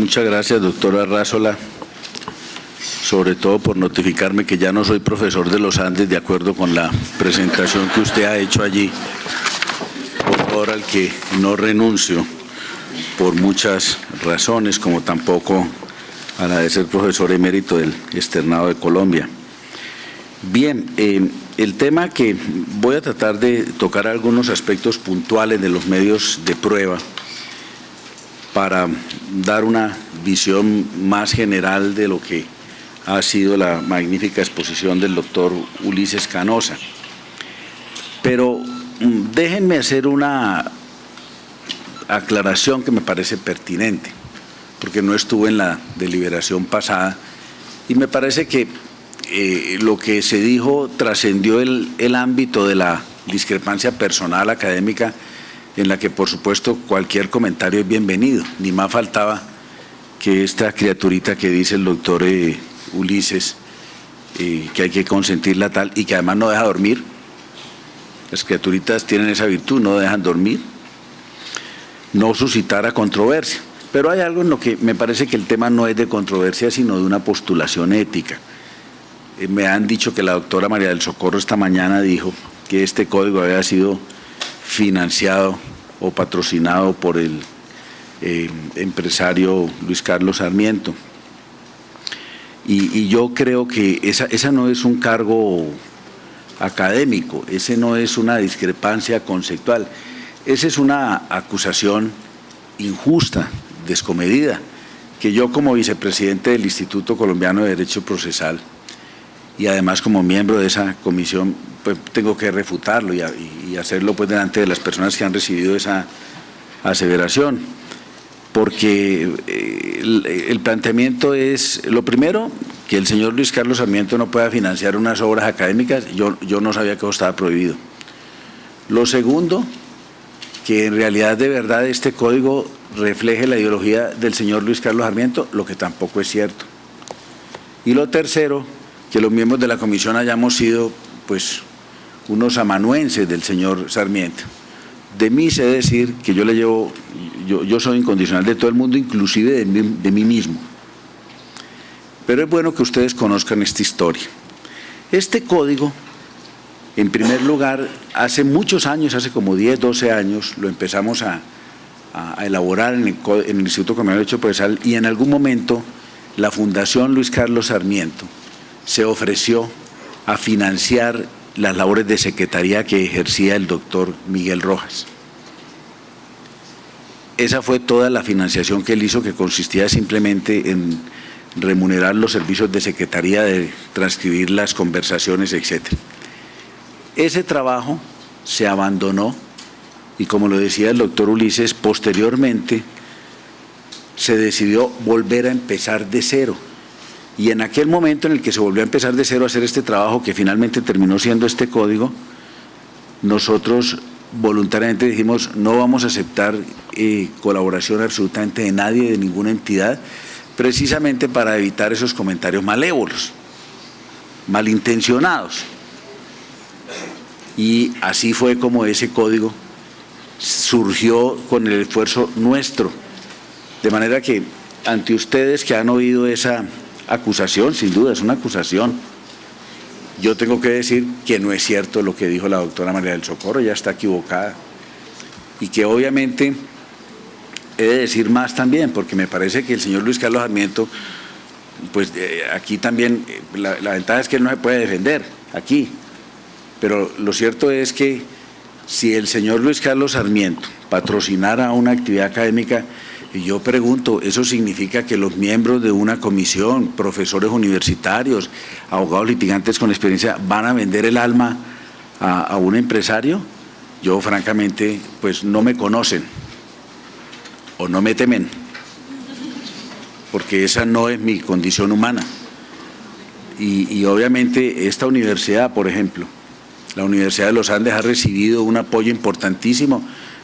Muchas gracias, doctor Arrazola, sobre todo por notificarme que ya no soy profesor de los Andes, de acuerdo con la presentación que usted ha hecho allí, por al que no renuncio por muchas razones, como tampoco a la de ser profesor emérito del Externado de Colombia. Bien, el tema que voy a tratar de tocar algunos aspectos puntuales de los medios de prueba para dar una visión más general de lo que ha sido la magnífica exposición del doctor Ulises Canosa. Pero déjenme hacer una aclaración que me parece pertinente, porque no estuve en la deliberación pasada y me parece que lo que se dijo trascendió el ámbito de la discrepancia personal académica, en la que por supuesto cualquier comentario es bienvenido. Ni más faltaba que esta criaturita que dice el doctor Ulises, que hay que consentirla tal y que además no deja dormir. Las criaturitas tienen esa virtud, no dejan dormir, no suscitar controversia. Pero hay algo en lo que me parece que el tema no es de controversia, sino de una postulación ética. Me han dicho que la doctora María del Socorro esta mañana dijo que este código había sido financiado o patrocinado por el empresario Luis Carlos Sarmiento. Y yo creo que esa no es un cargo académico, ese no es una discrepancia conceptual, esa es una acusación injusta, descomedida, que yo como vicepresidente del Instituto Colombiano de Derecho Procesal y además como miembro de esa comisión, pues tengo que refutarlo y hacerlo pues delante de las personas que han recibido esa aseveración, porque el planteamiento es, lo primero, que el señor Luis Carlos Sarmiento no pueda financiar unas obras académicas. Yo no sabía que eso estaba prohibido. Lo segundo, que en realidad de verdad este código refleje la ideología del señor Luis Carlos Sarmiento, lo que tampoco es cierto. Y lo tercero, que los miembros de la comisión hayamos sido pues unos amanuenses del señor Sarmiento. De mí sé decir que yo le llevo, yo soy incondicional de todo el mundo, inclusive de mí mismo. Pero es bueno que ustedes conozcan esta historia. Este código, en primer lugar, hace muchos años, hace como 10, 12 años, lo empezamos a elaborar en el Instituto Colombiano de Derecho Procesal, y en algún momento la Fundación Luis Carlos Sarmiento se ofreció a financiar las labores de secretaría que ejercía el doctor Miguel Rojas. Esa fue toda la financiación que él hizo, que consistía simplemente en remunerar los servicios de secretaría, de transcribir las conversaciones, etc. Ese trabajo se abandonó y, como lo decía el doctor Ulises, posteriormente se decidió volver a empezar de cero. Y en aquel momento en el que se volvió a empezar de cero a hacer este trabajo, que finalmente terminó siendo este código, nosotros voluntariamente dijimos: no vamos a aceptar colaboración absolutamente de nadie, de ninguna entidad, precisamente para evitar esos comentarios malévolos, malintencionados. Y así fue como ese código surgió con el esfuerzo nuestro. De manera que ante ustedes que han oído esa acusación, sin duda es una acusación, yo tengo que decir que no es cierto lo que dijo la doctora María del Socorro, ya está equivocada, y que obviamente he de decir más también, porque me parece que el señor Luis Carlos Sarmiento, pues aquí también la ventaja es que él no se puede defender aquí, pero lo cierto es que si el señor Luis Carlos Sarmiento patrocinara una actividad académica, y yo pregunto, ¿eso significa que los miembros de una comisión, profesores universitarios, abogados litigantes con experiencia, van a vender el alma a un empresario? Yo francamente, pues no me conocen o no me temen, porque esa no es mi condición humana. Y obviamente esta universidad, por ejemplo, la Universidad de los Andes ha recibido un apoyo importantísimo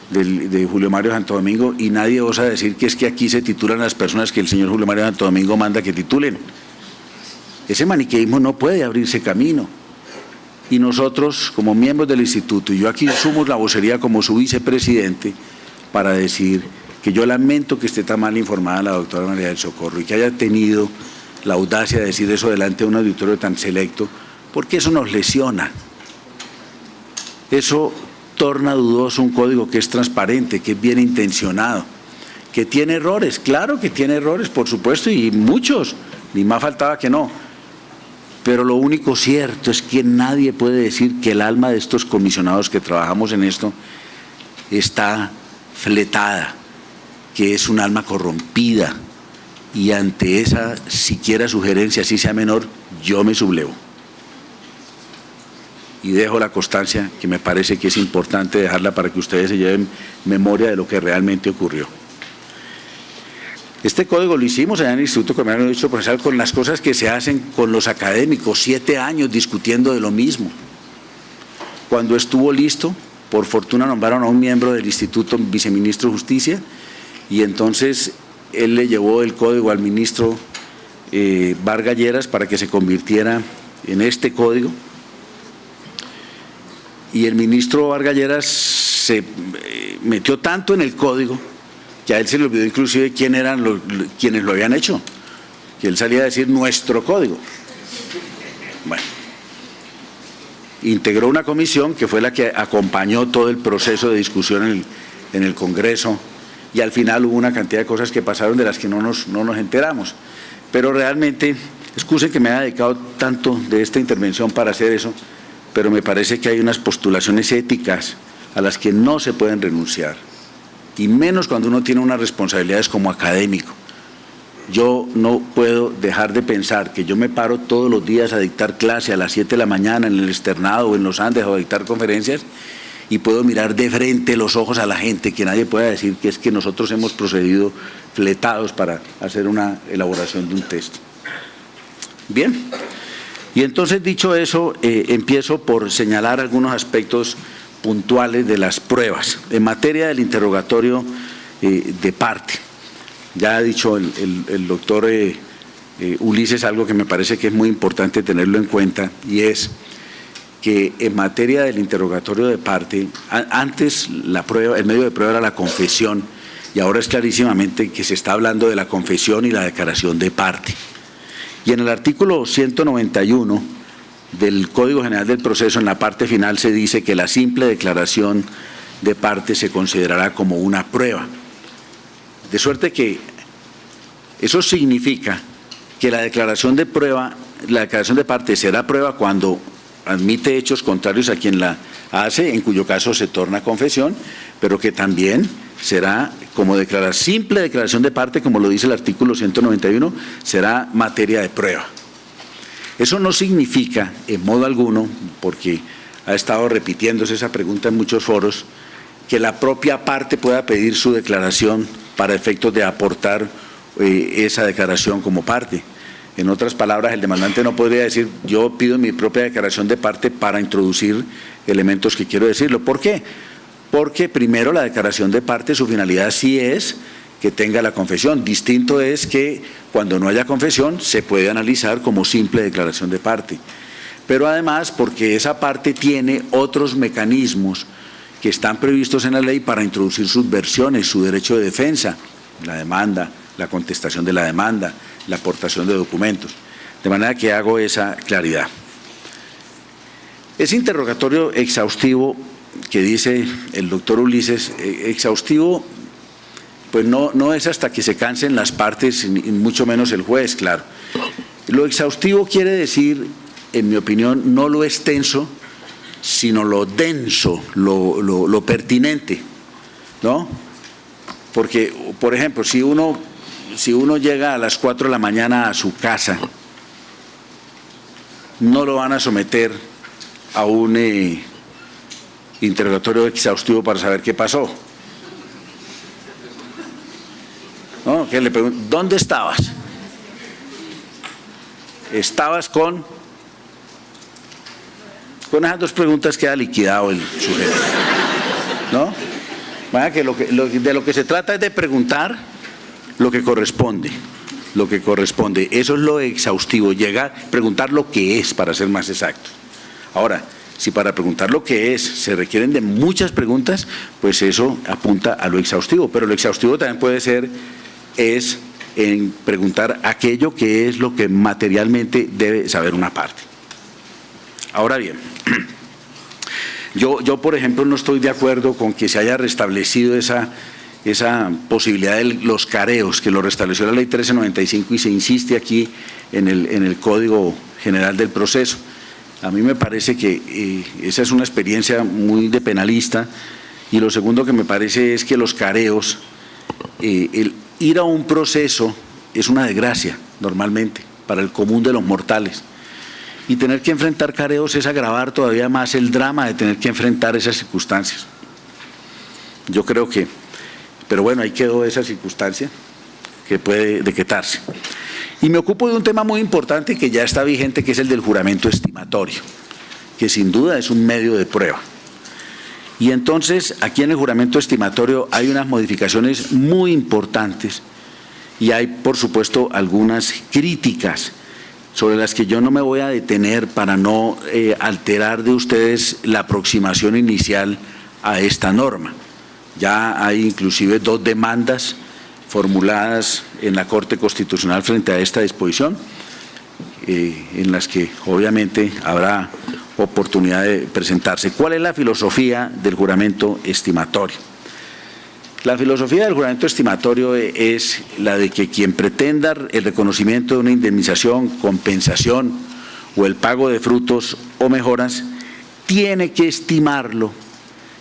de Julio Mario Santo Domingo, y nadie osa decir que es que aquí se titulan las personas que el señor Julio Mario Santo Domingo manda que titulen. Ese maniqueísmo no puede abrirse camino. Y nosotros, como miembros del instituto, y yo aquí sumo la vocería como su vicepresidente, para decir que yo lamento que esté tan mal informada la doctora María del Socorro y que haya tenido la audacia de decir eso delante de un auditorio tan selecto, porque eso nos lesiona. Eso torna dudoso un código que es transparente, que es bien intencionado, que tiene errores, claro que tiene errores, por supuesto, y muchos, ni más faltaba que no. Pero lo único cierto es que nadie puede decir que el alma de estos comisionados que trabajamos en esto está fletada, que es un alma corrompida, y ante esa siquiera sugerencia, así sea menor, yo me sublevo. Y dejo la constancia, que me parece que es importante dejarla para que ustedes se lleven memoria de lo que realmente ocurrió. Este código lo hicimos allá en el Instituto Colombiano de Derecho Procesal con las cosas que se hacen con los académicos, 7 años discutiendo de lo mismo. Cuando estuvo listo, por fortuna nombraron a un miembro del Instituto, viceministro de Justicia, y entonces él le llevó el código al ministro Vargas Lleras para que se convirtiera en este código. Y el ministro Vargas Lleras se metió tanto en el código que a él se le olvidó inclusive quién eran quienes lo habían hecho, que él salía a decir nuestro código. Bueno, integró una comisión que fue la que acompañó todo el proceso de discusión en el Congreso, y al final hubo una cantidad de cosas que pasaron de las que no nos enteramos. Pero realmente, excusen que me haya dedicado tanto de esta intervención para hacer eso, pero me parece que hay unas postulaciones éticas a las que no se pueden renunciar, y menos cuando uno tiene unas responsabilidades como académico. Yo no puedo dejar de pensar que yo me paro todos los días a dictar clase a las 7 de la mañana en el externado o en los Andes o a dictar conferencias, y puedo mirar de frente los ojos a la gente, que nadie pueda decir que es que nosotros hemos procedido fletados para hacer una elaboración de un texto. Bien, y entonces dicho eso, empiezo por señalar algunos aspectos puntuales de las pruebas. En materia del interrogatorio de parte, ya ha dicho el doctor Ulises algo que me parece que es muy importante tenerlo en cuenta, y es que en materia del interrogatorio de parte, antes la prueba, el medio de prueba era la confesión, y ahora es clarísimamente que se está hablando de la confesión y la declaración de parte. Y en el artículo 191 del Código General del Proceso, en la parte final, se dice que la simple declaración de parte se considerará como una prueba. De suerte que eso significa que la declaración de parte será prueba cuando admite hechos contrarios a quien la hace, en cuyo caso se torna confesión, pero que también será como simple declaración de parte, como lo dice el artículo 191, será materia de prueba. Eso no significa en modo alguno, porque ha estado repitiéndose esa pregunta en muchos foros, que la propia parte pueda pedir su declaración para efectos de aportar esa declaración como parte. En otras palabras, el demandante no podría decir, yo pido mi propia declaración de parte para introducir elementos que quiero decirlo. ¿Por qué? Porque primero la declaración de parte, su finalidad sí es que tenga la confesión. Distinto es que cuando no haya confesión se puede analizar como simple declaración de parte. Pero además porque esa parte tiene otros mecanismos que están previstos en la ley para introducir sus versiones, su derecho de defensa, la demanda, la contestación de la demanda, la aportación de documentos. De manera que hago esa claridad. Ese interrogatorio exhaustivo que dice el doctor Ulises, exhaustivo, pues no es hasta que se cansen las partes, y mucho menos el juez, claro. Lo exhaustivo quiere decir, en mi opinión, no lo extenso, sino lo denso, lo pertinente, ¿no? Porque, por ejemplo, si uno llega a las 4 de la mañana a su casa, no lo van a someter a un interrogatorio exhaustivo para saber qué pasó. ¿No? Que le pregunto, ¿dónde estabas? Estabas con esas dos preguntas queda liquidado el sujeto, ¿no? Vaya que de lo que se trata es de preguntar lo que corresponde. Eso es lo exhaustivo, preguntar lo que es, para ser más exacto. Ahora, Si para preguntar lo que es se requieren de muchas preguntas, pues eso apunta a lo exhaustivo. Pero lo exhaustivo también puede ser, es en preguntar aquello que es lo que materialmente debe saber una parte. Ahora bien, yo por ejemplo no estoy de acuerdo con que se haya restablecido esa posibilidad de los careos, que lo restableció la Ley 1395 y se insiste aquí en el Código General del Proceso. A mí me parece que esa es una experiencia muy de penalista, y lo segundo que me parece es que los careos, el ir a un proceso es una desgracia normalmente para el común de los mortales, y tener que enfrentar careos es agravar todavía más el drama de tener que enfrentar esas circunstancias. Yo creo que, pero bueno, ahí quedó esa circunstancia que puede decretarse. Y me ocupo de un tema muy importante que ya está vigente, que es el del juramento estimatorio, que sin duda es un medio de prueba. Y entonces, aquí en el juramento estimatorio hay unas modificaciones muy importantes y hay, por supuesto, algunas críticas sobre las que yo no me voy a detener para no alterar de ustedes la aproximación inicial a esta norma. Ya hay inclusive 2 demandas formuladas en la Corte Constitucional frente a esta disposición, en las que obviamente habrá oportunidad de presentarse. ¿Cuál es la filosofía del juramento estimatorio? La filosofía del juramento estimatorio es la de que quien pretenda el reconocimiento de una indemnización, compensación o el pago de frutos o mejoras, tiene que estimarlo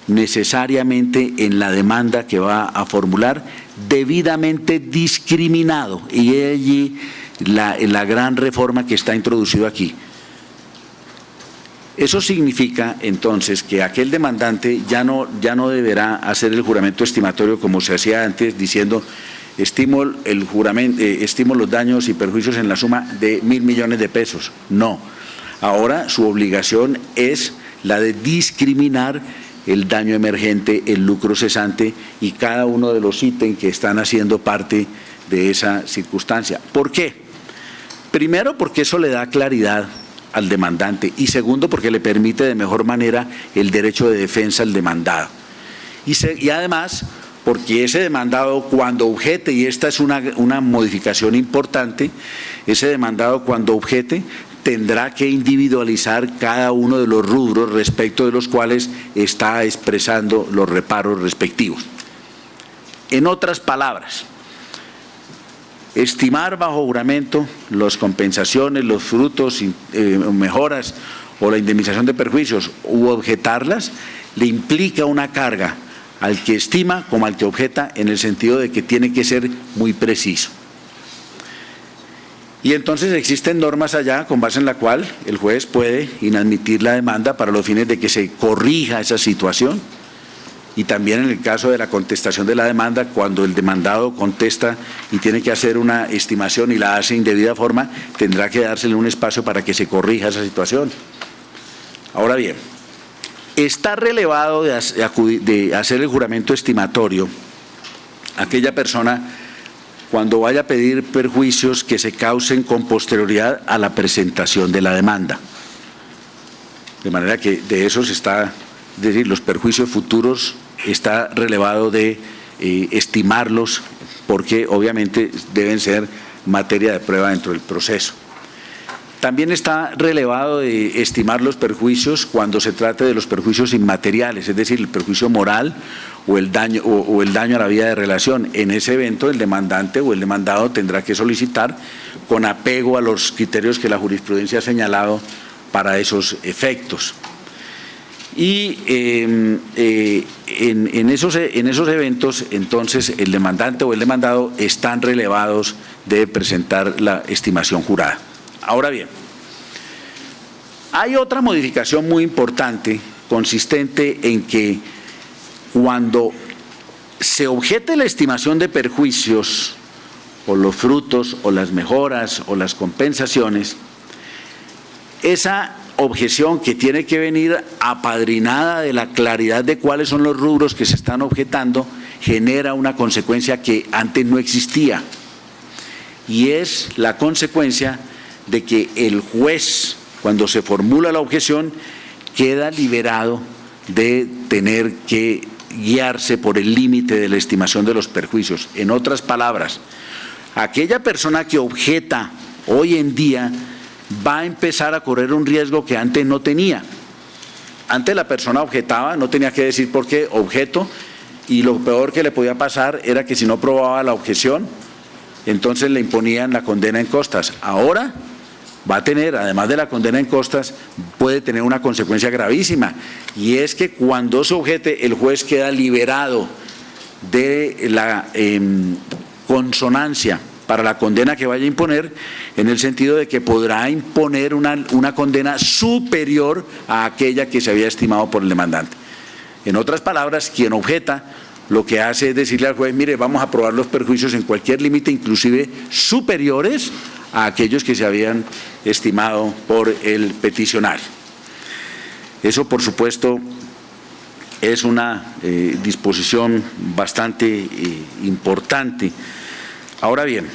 necesariamente en la demanda que va a formular, debidamente discriminado, y es allí la gran reforma que está introducido aquí. Eso significa entonces que aquel demandante ya no deberá hacer el juramento estimatorio como se hacía antes, diciendo estimo los daños y perjuicios en la suma de 1.000 millones de pesos. No, ahora su obligación es la de discriminar el daño emergente, el lucro cesante y cada uno de los ítems que están haciendo parte de esa circunstancia. ¿Por qué? Primero, porque eso le da claridad al demandante, y segundo, porque le permite de mejor manera el derecho de defensa al demandado. Y además, porque ese demandado cuando objete, y esta es una modificación importante, ese demandado cuando objete tendrá que individualizar cada uno de los rubros respecto de los cuales está expresando los reparos respectivos. En otras palabras, estimar bajo juramento las compensaciones, los frutos, mejoras o la indemnización de perjuicios u objetarlas le implica una carga al que estima como al que objeta, en el sentido de que tiene que ser muy preciso. Y entonces existen normas allá con base en la cual el juez puede inadmitir la demanda para los fines de que se corrija esa situación, y también en el caso de la contestación de la demanda, cuando el demandado contesta y tiene que hacer una estimación y la hace indebida forma, tendrá que dársele un espacio para que se corrija esa situación. Ahora bien, está relevado de hacer el juramento estimatorio aquella persona cuando vaya a pedir perjuicios que se causen con posterioridad a la presentación de la demanda. De manera que de esos está, es decir, los perjuicios futuros está relevado de estimarlos, porque obviamente deben ser materia de prueba dentro del proceso. También está relevado de estimar los perjuicios cuando se trate de los perjuicios inmateriales, es decir, el perjuicio moral o el daño a la vida de relación. En ese evento el demandante o el demandado tendrá que solicitar con apego a los criterios que la jurisprudencia ha señalado para esos efectos. Y en esos eventos, entonces, el demandante o el demandado están relevados de presentar la estimación jurada. Ahora bien, hay otra modificación muy importante, consistente en que cuando se objete la estimación de perjuicios, o los frutos, o las mejoras, o las compensaciones, esa objeción, que tiene que venir apadrinada de la claridad de cuáles son los rubros que se están objetando, genera una consecuencia que antes no existía, y es la consecuencia de que el juez, cuando se formula la objeción, queda liberado de tener que guiarse por el límite de la estimación de los perjuicios. En otras palabras, aquella persona que objeta hoy en día va a empezar a correr un riesgo que antes no tenía. Antes la persona objetaba, no tenía que decir por qué objeto, y lo peor que le podía pasar era que si no probaba la objeción, entonces le imponían la condena en costas. Ahora va a tener, además de la condena en costas, puede tener una consecuencia gravísima, y es que cuando se objete, el juez queda liberado de la consonancia para la condena que vaya a imponer, en el sentido de que podrá imponer una condena superior a aquella que se había estimado por el demandante. En otras palabras, quien objeta lo que hace es decirle al juez, mire, vamos a probar los perjuicios en cualquier límite, inclusive superiores a aquellos que se habían estimado por el peticionario. Eso, por supuesto, es una disposición bastante importante. Ahora bien,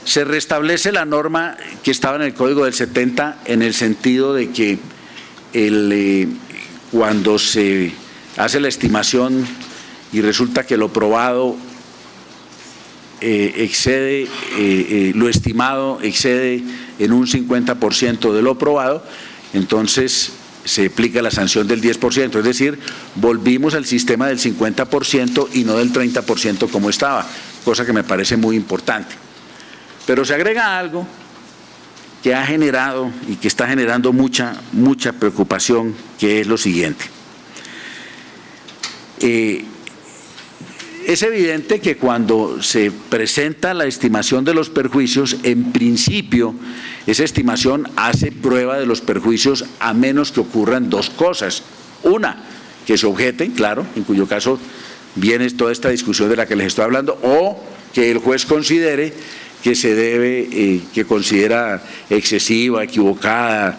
se restablece la norma que estaba en el Código del 70 en el sentido de que cuando se hace la estimación y resulta que lo probado excede, lo estimado excede en un 50% de lo probado, entonces se aplica la sanción del 10%, es decir, volvimos al sistema del 50% y no del 30% como estaba, cosa que me parece muy importante. Pero se agrega algo que ha generado y que está generando mucha preocupación, que es lo siguiente. Es evidente que cuando se presenta la estimación de los perjuicios, en principio, esa estimación hace prueba de los perjuicios a menos que ocurran dos cosas. Una, que se objeten, claro, en cuyo caso viene toda esta discusión de la que les estoy hablando, o que el juez considere que se debe, que considera excesiva, equivocada,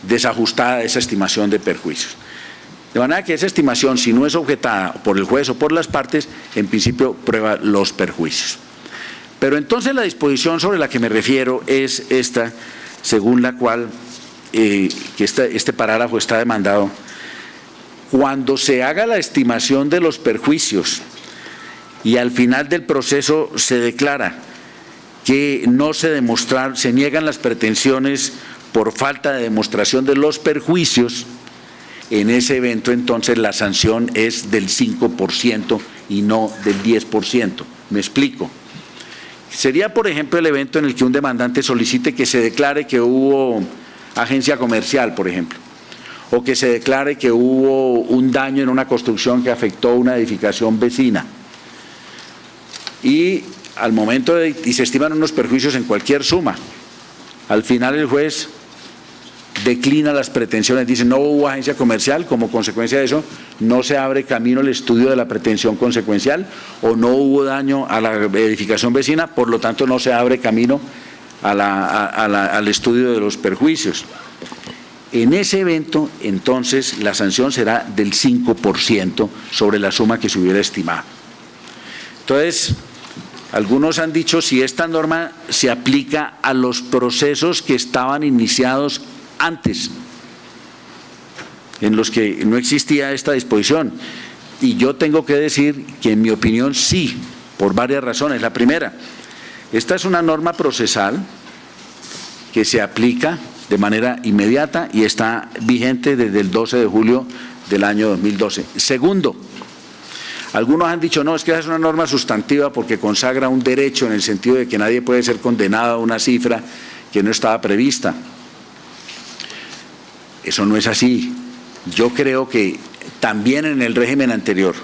desajustada esa estimación de perjuicios. De manera que esa estimación, si no es objetada por el juez o por las partes, en principio prueba los perjuicios. Pero entonces la disposición sobre la que me refiero es esta, según la cual que este parágrafo está demandado. Cuando se haga la estimación de los perjuicios y al final del proceso se declara que no se niegan las pretensiones por falta de demostración de los perjuicios, en ese evento entonces la sanción es del 5% y no del 10%. ¿Me explico? Sería, por ejemplo, el evento en el que un demandante solicite que se declare que hubo agencia comercial, por ejemplo, o que se declare que hubo un daño en una construcción que afectó una edificación vecina. Y al momento y se estiman unos perjuicios en cualquier suma. Al final el juez declina las pretensiones, dice no hubo agencia comercial, como consecuencia de eso no se abre camino al estudio de la pretensión consecuencial, o no hubo daño a la edificación vecina, por lo tanto no se abre camino al estudio de los perjuicios. En ese evento, entonces, la sanción será del 5% sobre la suma que se hubiera estimado. Entonces, algunos han dicho si esta norma se aplica a los procesos que estaban iniciados antes, en los que no existía esta disposición. Y yo tengo que decir que en mi opinión sí, por varias razones. La primera, esta es una norma procesal que se aplica de manera inmediata y está vigente desde el 12 de julio del año 2012. Segundo, algunos han dicho, no, es que esa es una norma sustantiva porque consagra un derecho en el sentido de que nadie puede ser condenado a una cifra que no estaba prevista. Eso no es así. Yo creo que también en el régimen anterior,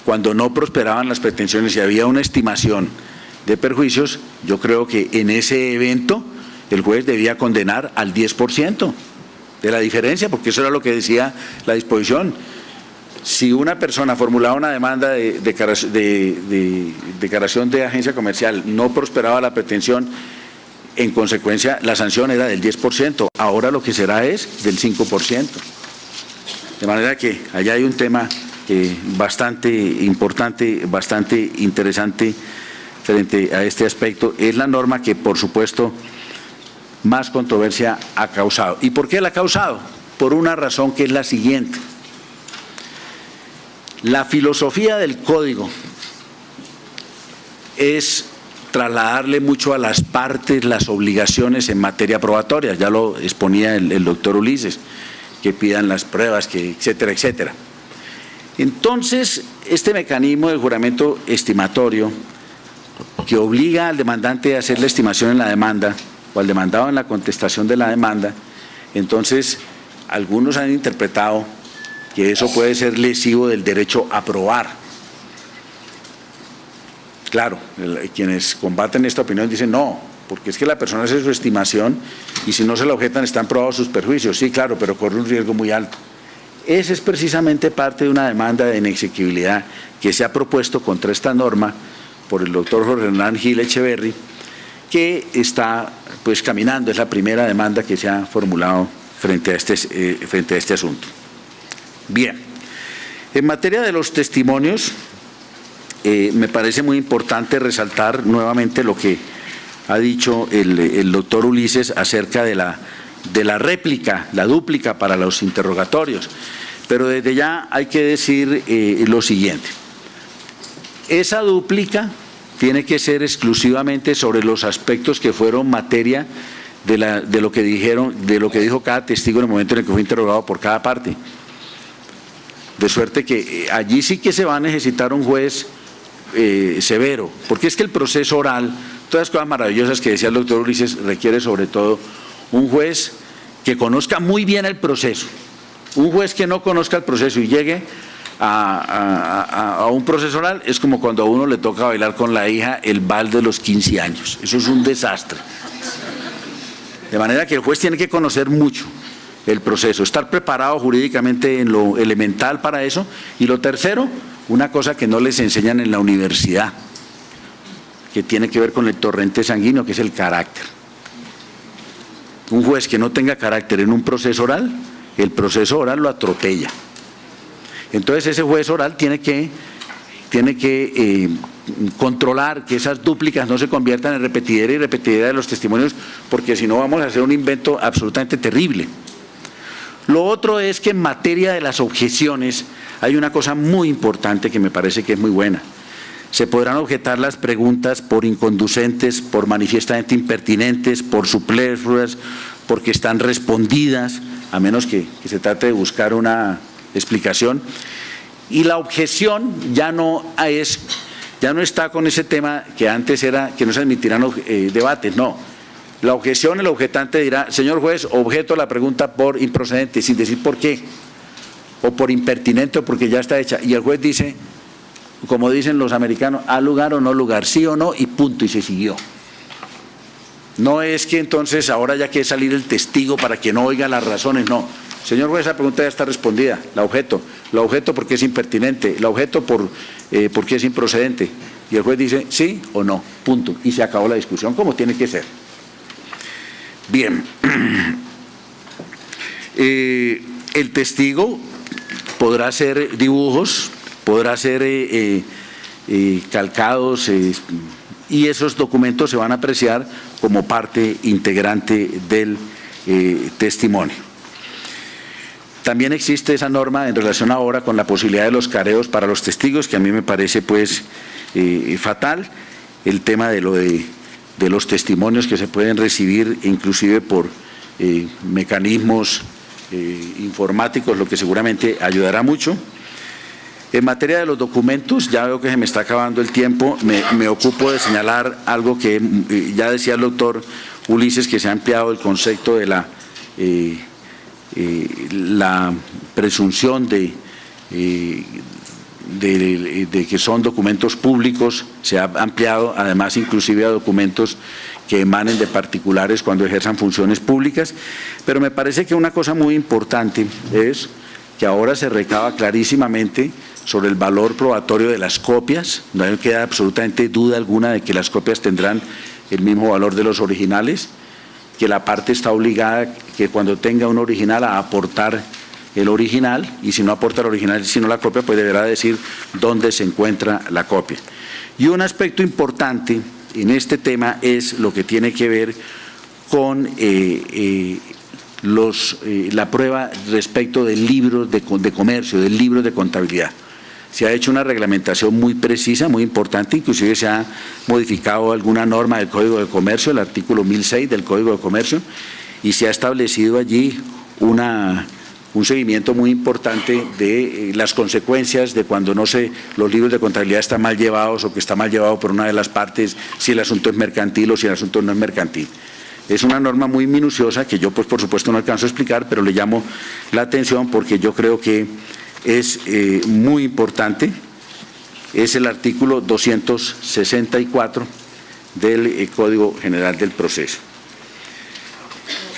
cuando no prosperaban las pretensiones y había una estimación de perjuicios, yo creo que en ese evento el juez debía condenar al 10% de la diferencia, porque eso era lo que decía la disposición. Si una persona formulaba una demanda de declaración de agencia comercial, no prosperaba la pretensión, en consecuencia la sanción era del 10%, ahora lo que será es del 5%. De manera que allá hay un tema bastante importante, bastante interesante frente a este aspecto. Es la norma que, por supuesto, más controversia ha causado. ¿Y por qué la ha causado? por una razón que es la siguiente. La filosofía del código es trasladarle mucho a las partes las obligaciones en materia probatoria, ya lo exponía el doctor Ulises, que pidan las pruebas, que etcétera, etcétera. Entonces, este mecanismo del juramento estimatorio, que obliga al demandante a hacer la estimación en la demanda, o al demandado en la contestación de la demanda, entonces algunos han interpretado que eso puede ser lesivo del derecho a probar. Claro, quienes combaten esta opinión dicen no, porque es que la persona hace su estimación y si no se la objetan están probados sus perjuicios. Sí, claro, pero corre un riesgo muy alto. Esa es precisamente parte de una demanda de inexequibilidad que se ha propuesto contra esta norma por el doctor Jorge Hernán Gil Echeverry, que está pues caminando, es la primera demanda que se ha formulado frente a este asunto. Bien, en materia de los testimonios, me parece muy importante resaltar nuevamente lo que ha dicho el doctor Ulises acerca de la réplica, la dúplica para los interrogatorios. Pero desde ya hay que decir lo siguiente. Esa dúplica tiene que ser exclusivamente sobre los aspectos que fueron materia de lo que dijo cada testigo en el momento en el que fue interrogado por cada parte. De suerte que allí sí que se va a necesitar un juez severo, porque es que el proceso oral, todas las cosas maravillosas que decía el doctor Ulises, requiere sobre todo un juez que conozca muy bien el proceso. Un juez que no conozca el proceso y llegue a un proceso oral es como cuando a uno le toca bailar con la hija el vals de los 15 años. Eso es un desastre. De manera que el juez tiene que conocer mucho el proceso, estar preparado jurídicamente en lo elemental para eso. Y lo tercero, una cosa que no les enseñan en la universidad, que tiene que ver con el torrente sanguíneo, que es el carácter. Un juez que no tenga carácter en un proceso oral, el proceso oral lo atropella. Entonces ese juez oral tiene que controlar que esas dúplicas no se conviertan en repetidera y repetidera de los testimonios, porque si no vamos a hacer un invento absolutamente terrible. Lo otro es que en materia de las objeciones hay una cosa muy importante que me parece que es muy buena. Se podrán objetar las preguntas por inconducentes, por manifiestamente impertinentes, por superfluas, porque están respondidas, a menos que se trate de buscar una explicación. Y la objeción ya no está con ese tema que antes era que no se admitirán debates, no. La objeción, el objetante dirá, señor juez, objeto la pregunta por improcedente, sin decir por qué, o por impertinente o porque ya está hecha. Y el juez dice, como dicen los americanos, ¿ha lugar o no lugar? Sí o no, y punto, y se siguió. No es que entonces ahora ya que salir el testigo para que no oiga las razones, no. Señor juez, esa pregunta ya está respondida, la objeto porque es impertinente, la objeto porque es improcedente. Y el juez dice sí o no, punto, y se acabó la discusión como tiene que ser. Bien, el testigo podrá hacer dibujos, podrá hacer calcados, y esos documentos se van a apreciar como parte integrante del testimonio. También existe esa norma en relación ahora con la posibilidad de los careos para los testigos, que a mí me parece pues fatal, el tema de los testimonios que se pueden recibir inclusive por mecanismos informáticos, lo que seguramente ayudará mucho. En materia de los documentos, ya veo que se me está acabando el tiempo, me ocupo de señalar algo que ya decía el doctor Ulises, que se ha ampliado el concepto de la presunción de que son documentos públicos, se ha ampliado además inclusive a documentos que emanen de particulares cuando ejerzan funciones públicas, pero me parece que una cosa muy importante es que ahora se recaba clarísimamente sobre el valor probatorio de las copias. No queda absolutamente duda alguna de que las copias tendrán el mismo valor de los originales, que la parte está obligada, que cuando tenga un original, a aportar el original, y si no aporta el original, sino la copia, pues deberá decir dónde se encuentra la copia. Y un aspecto importante en este tema es lo que tiene que ver con la prueba respecto de libros de comercio, de libros de contabilidad. Se ha hecho una reglamentación muy precisa, muy importante, inclusive se ha modificado alguna norma del Código de Comercio, el artículo 1006 del Código de Comercio, y se ha establecido allí un seguimiento muy importante de las consecuencias de cuando los libros de contabilidad están mal llevados o que está mal llevado por una de las partes, si el asunto es mercantil o si el asunto no es mercantil. Es una norma muy minuciosa que yo, pues, por supuesto, no alcanzo a explicar, pero le llamo la atención porque yo creo que es muy importante. Es el artículo 264 del Código General del Proceso.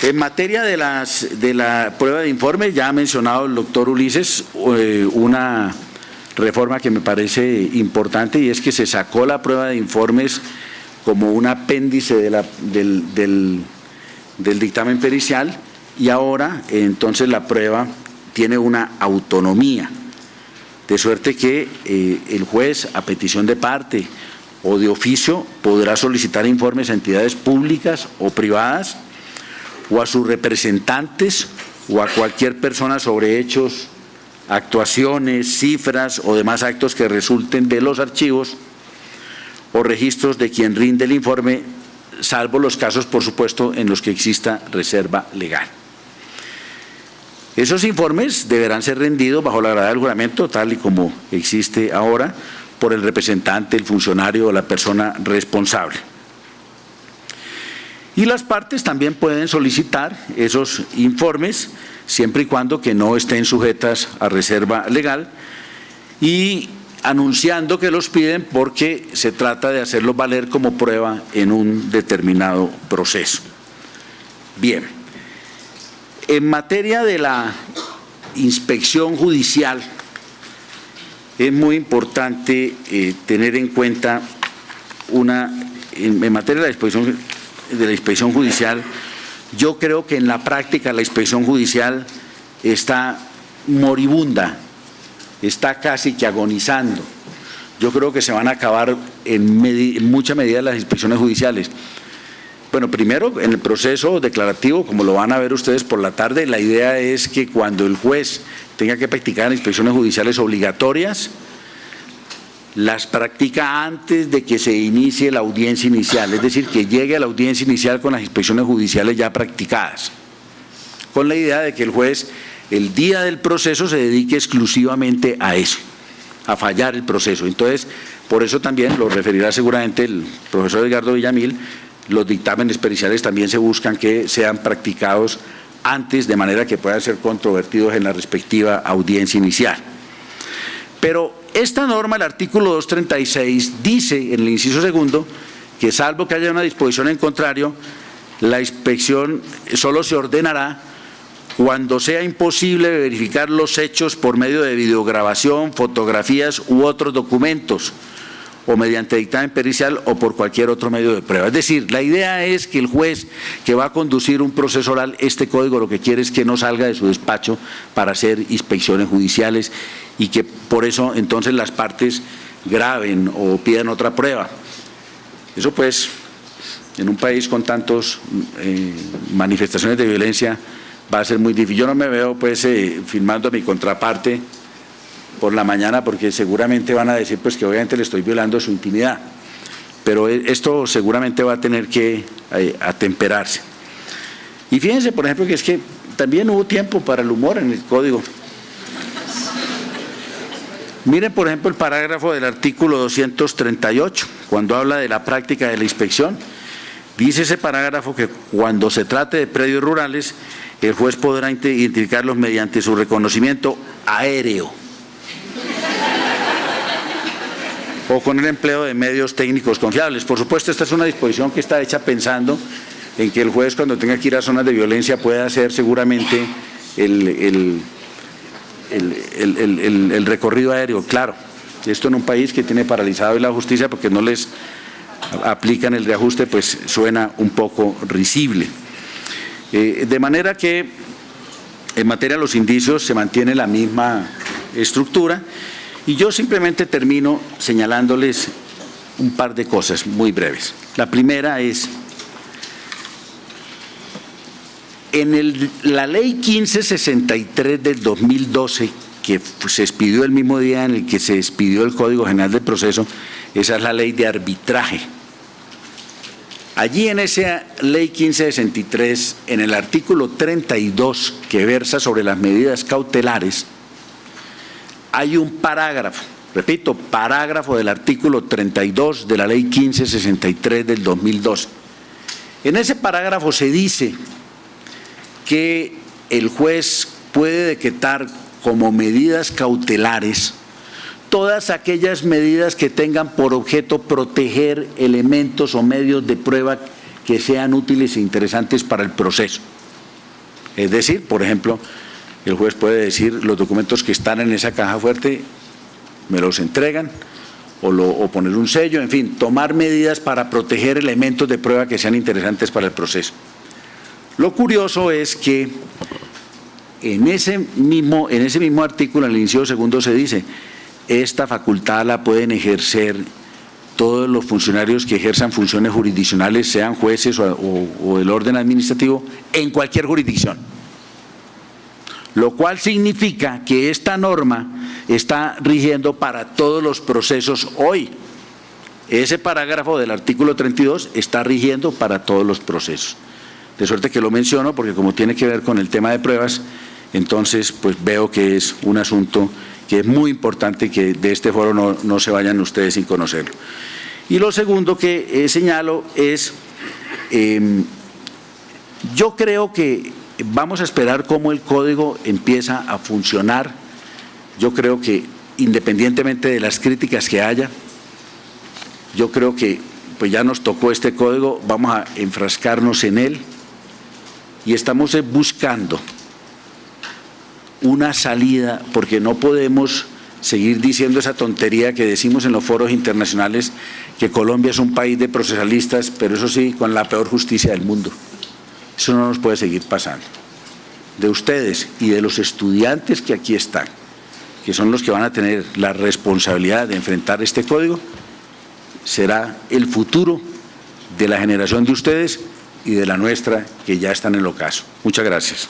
En materia de la prueba de informe, ya ha mencionado el doctor Ulises una reforma que me parece importante, y es que se sacó la prueba de informes como un apéndice del dictamen pericial, y ahora entonces la prueba tiene una autonomía, de suerte que el juez, a petición de parte o de oficio, podrá solicitar informes a entidades públicas o privadas o a sus representantes o a cualquier persona sobre hechos, actuaciones, cifras o demás actos que resulten de los archivos o registros de quien rinde el informe, salvo los casos, por supuesto, en los que exista reserva legal. Esos informes deberán ser rendidos bajo la gravedad del juramento, tal y como existe ahora, por el representante, el funcionario o la persona responsable. Y las partes también pueden solicitar esos informes, siempre y cuando que no estén sujetas a reserva legal, y anunciando que los piden porque se trata de hacerlos valer como prueba en un determinado proceso. Bien, en materia de la inspección judicial, es muy importante tener en cuenta en materia de la inspección judicial, yo creo que en la práctica la inspección judicial está moribunda, está casi que agonizando. Yo creo que se van a acabar en mucha medida las inspecciones judiciales. Bueno, primero, en el proceso declarativo, como lo van a ver ustedes por la tarde, la idea es que cuando el juez tenga que practicar inspecciones judiciales obligatorias, las practica antes de que se inicie la audiencia inicial, es decir, que llegue a la audiencia inicial con las inspecciones judiciales ya practicadas, con la idea de que el juez, el día del proceso, se dedique exclusivamente a eso, a fallar el proceso. Entonces, por eso también, lo referirá seguramente el profesor Edgardo Villamil, los dictámenes periciales también se buscan que sean practicados antes, de manera que puedan ser controvertidos en la respectiva audiencia inicial. Pero esta norma, el artículo 236, dice en el inciso segundo que, salvo que haya una disposición en contrario, la inspección solo se ordenará cuando sea imposible verificar los hechos por medio de videograbación, fotografías u otros documentos, o mediante dictamen pericial o por cualquier otro medio de prueba. Es decir, la idea es que el juez que va a conducir un proceso oral, este código lo que quiere es que no salga de su despacho para hacer inspecciones judiciales, y que por eso entonces las partes graben o pidan otra prueba. Eso, pues, en un país con tantas manifestaciones de violencia va a ser muy difícil. Yo no me veo, pues, filmando a mi contraparte por la mañana, porque seguramente van a decir, pues, que obviamente le estoy violando su intimidad, pero esto seguramente va a tener que atemperarse. Y fíjense, por ejemplo, que es que también hubo tiempo para el humor en el código. Miren, por ejemplo, el parágrafo del artículo 238, cuando habla de la práctica de la inspección. Dice ese parágrafo que cuando se trate de predios rurales, el juez podrá identificarlos mediante su reconocimiento aéreo o con el empleo de medios técnicos confiables. Por supuesto, esta es una disposición que está hecha pensando en que el juez, cuando tenga que ir a zonas de violencia, pueda hacer seguramente el recorrido aéreo. Claro, esto en un país que tiene paralizado la justicia porque no les aplican el reajuste, pues suena un poco risible. De manera que en materia de los indicios se mantiene la misma estructura, y yo simplemente termino señalándoles un par de cosas muy breves. La primera es En la ley 1563 del 2012, que se expidió el mismo día en el que se expidió el Código General del Proceso, esa es la ley de arbitraje. Allí en esa ley 1563, en el artículo 32, que versa sobre las medidas cautelares, hay un parágrafo, repito, parágrafo del artículo 32 de la ley 1563 del 2012. En ese parágrafo se dice que el juez puede decretar como medidas cautelares todas aquellas medidas que tengan por objeto proteger elementos o medios de prueba que sean útiles e interesantes para el proceso. Es decir, por ejemplo, el juez puede decir: los documentos que están en esa caja fuerte me los entregan, o poner un sello, en fin, tomar medidas para proteger elementos de prueba que sean interesantes para el proceso. Lo curioso es que en ese mismo artículo, en el inciso segundo, se dice: esta facultad la pueden ejercer todos los funcionarios que ejerzan funciones jurisdiccionales, sean jueces o del orden administrativo, en cualquier jurisdicción. Lo cual significa que esta norma está rigiendo para todos los procesos hoy. Ese parágrafo del artículo 32 está rigiendo para todos los procesos. De suerte que lo menciono porque como tiene que ver con el tema de pruebas, entonces pues veo que es un asunto que es muy importante y que de este foro no se vayan ustedes sin conocerlo. Y lo segundo que señalo es, yo creo que vamos a esperar cómo el código empieza a funcionar. Yo creo que independientemente de las críticas que haya, yo creo que pues ya nos tocó este código, vamos a enfrascarnos en él y estamos buscando una salida, porque no podemos seguir diciendo esa tontería que decimos en los foros internacionales, que Colombia es un país de procesalistas, pero eso sí, con la peor justicia del mundo. Eso no nos puede seguir pasando. De ustedes y de los estudiantes que aquí están, que son los que van a tener la responsabilidad de enfrentar este código, será el futuro de la generación de ustedes y de la nuestra, que ya están en el ocaso. Muchas gracias.